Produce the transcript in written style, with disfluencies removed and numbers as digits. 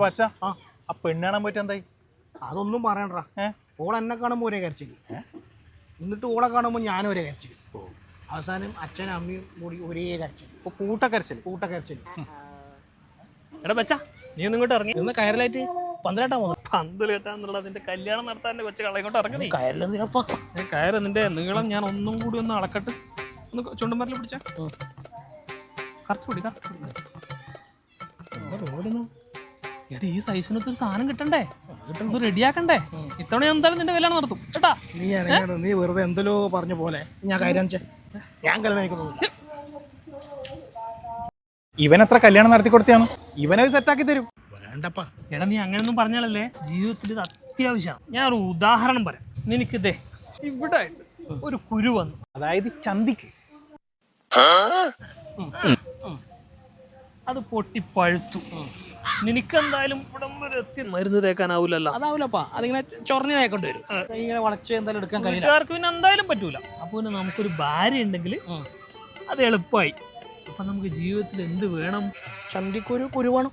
പച്ച ആ പെണ്ണ് കാണാൻ പറ്റും എന്തായി? അതൊന്നും പറയണ്ടാ. ഓൾ എന്നെ കാണുമ്പോൾ ഒരേ കരച്ചില്, എന്നിട്ട് ഓളെ കാണുമ്പോൾ ഞാനും ഒരേ കരച്ചില്. അവസാനം അച്ഛനും അമ്മയും കൂടി ഒരേ കരച്ചിൽ. ഇപ്പോൾ കൂട്ടക്കരച്ചിൽ. എടാ പച്ച, നീ ഒന്നും ഇങ്ങോട്ട് ഇറങ്ങി. ഇന്ന് കയറലായിട്ട് പന്തലേട്ടാ പോകുന്നത്. പന്തൽ കെട്ടാന്നുള്ളത് നിന്റെ കല്യാണം നടത്താൻ കൊച്ചു കളയിങ്ങോട്ട് ഇറങ്ങി. കയറിലെന്തിനപ്പാ? കയറ്, നിന്റെ നീളം ഞാൻ ഒന്നും കൂടി ഒന്ന് അളക്കട്ട്. ഒന്ന് ചുണ്ടുമരൽ പിടിച്ച കറക്റ്റ് പിടി. എടാ, ഈ സൈസിനൊത്തൊരു സാധനം കിട്ടണ്ടേ, ഒന്ന് റെഡിയാക്കണ്ടേ. ഇത്തവണ എന്തായാലും നിന്റെ കല്യാണം നടത്തും കേട്ടാ. നീ വെറുതെ എന്തല്ലോ പറഞ്ഞ പോലെ ഞാൻ കയറാൻ ഞാൻ കല്യാണം കഴിക്കുന്നത്. ഇവനെത്ര കല്യാണം നടത്തി കൊടുത്താണ്, ഇവനെ സെറ്റാക്കി തരും. വേണ്ടപ്പാ. എടാ, നീ അങ്ങനെയൊന്നും പറഞ്ഞാലല്ലേ ജീവിതത്തിൽ ഇത് അത്യാവശ്യമാണ്. ഞാനൊരു ഉദാഹരണം പറയാം. നിനക്കിതേ ഇവിടെ ആയിട്ട് ഒരു കുരു വന്നു, അതായത് ചന്തിക്ക്. അത് പൊട്ടി പഴുത്തു. നിനക്കെന്തായാലും ഇവിടം വരെ എത്തി മരുന്ന് തേക്കാനാവൂലല്ലോ. അതാവൂലപ്പാ, അതിങ്ങനെ ചൊറഞ്ഞ് തേക്കേണ്ടി വരും. ഇങ്ങനെ വളച്ച് എന്തായാലും എടുക്കാൻ കഴിയില്ല. വീട്ടുകാർക്ക് പിന്നെ എന്തായാലും പറ്റൂല. അപ്പൊ പിന്നെ നമുക്കൊരു ഭാര്യ ഉണ്ടെങ്കിൽ അത് എളുപ്പമായി. അപ്പൊ നമുക്ക് ജീവിതത്തിൽ എന്ത് വേണം? ചന്തിക്കൊരു കുരു വേണം.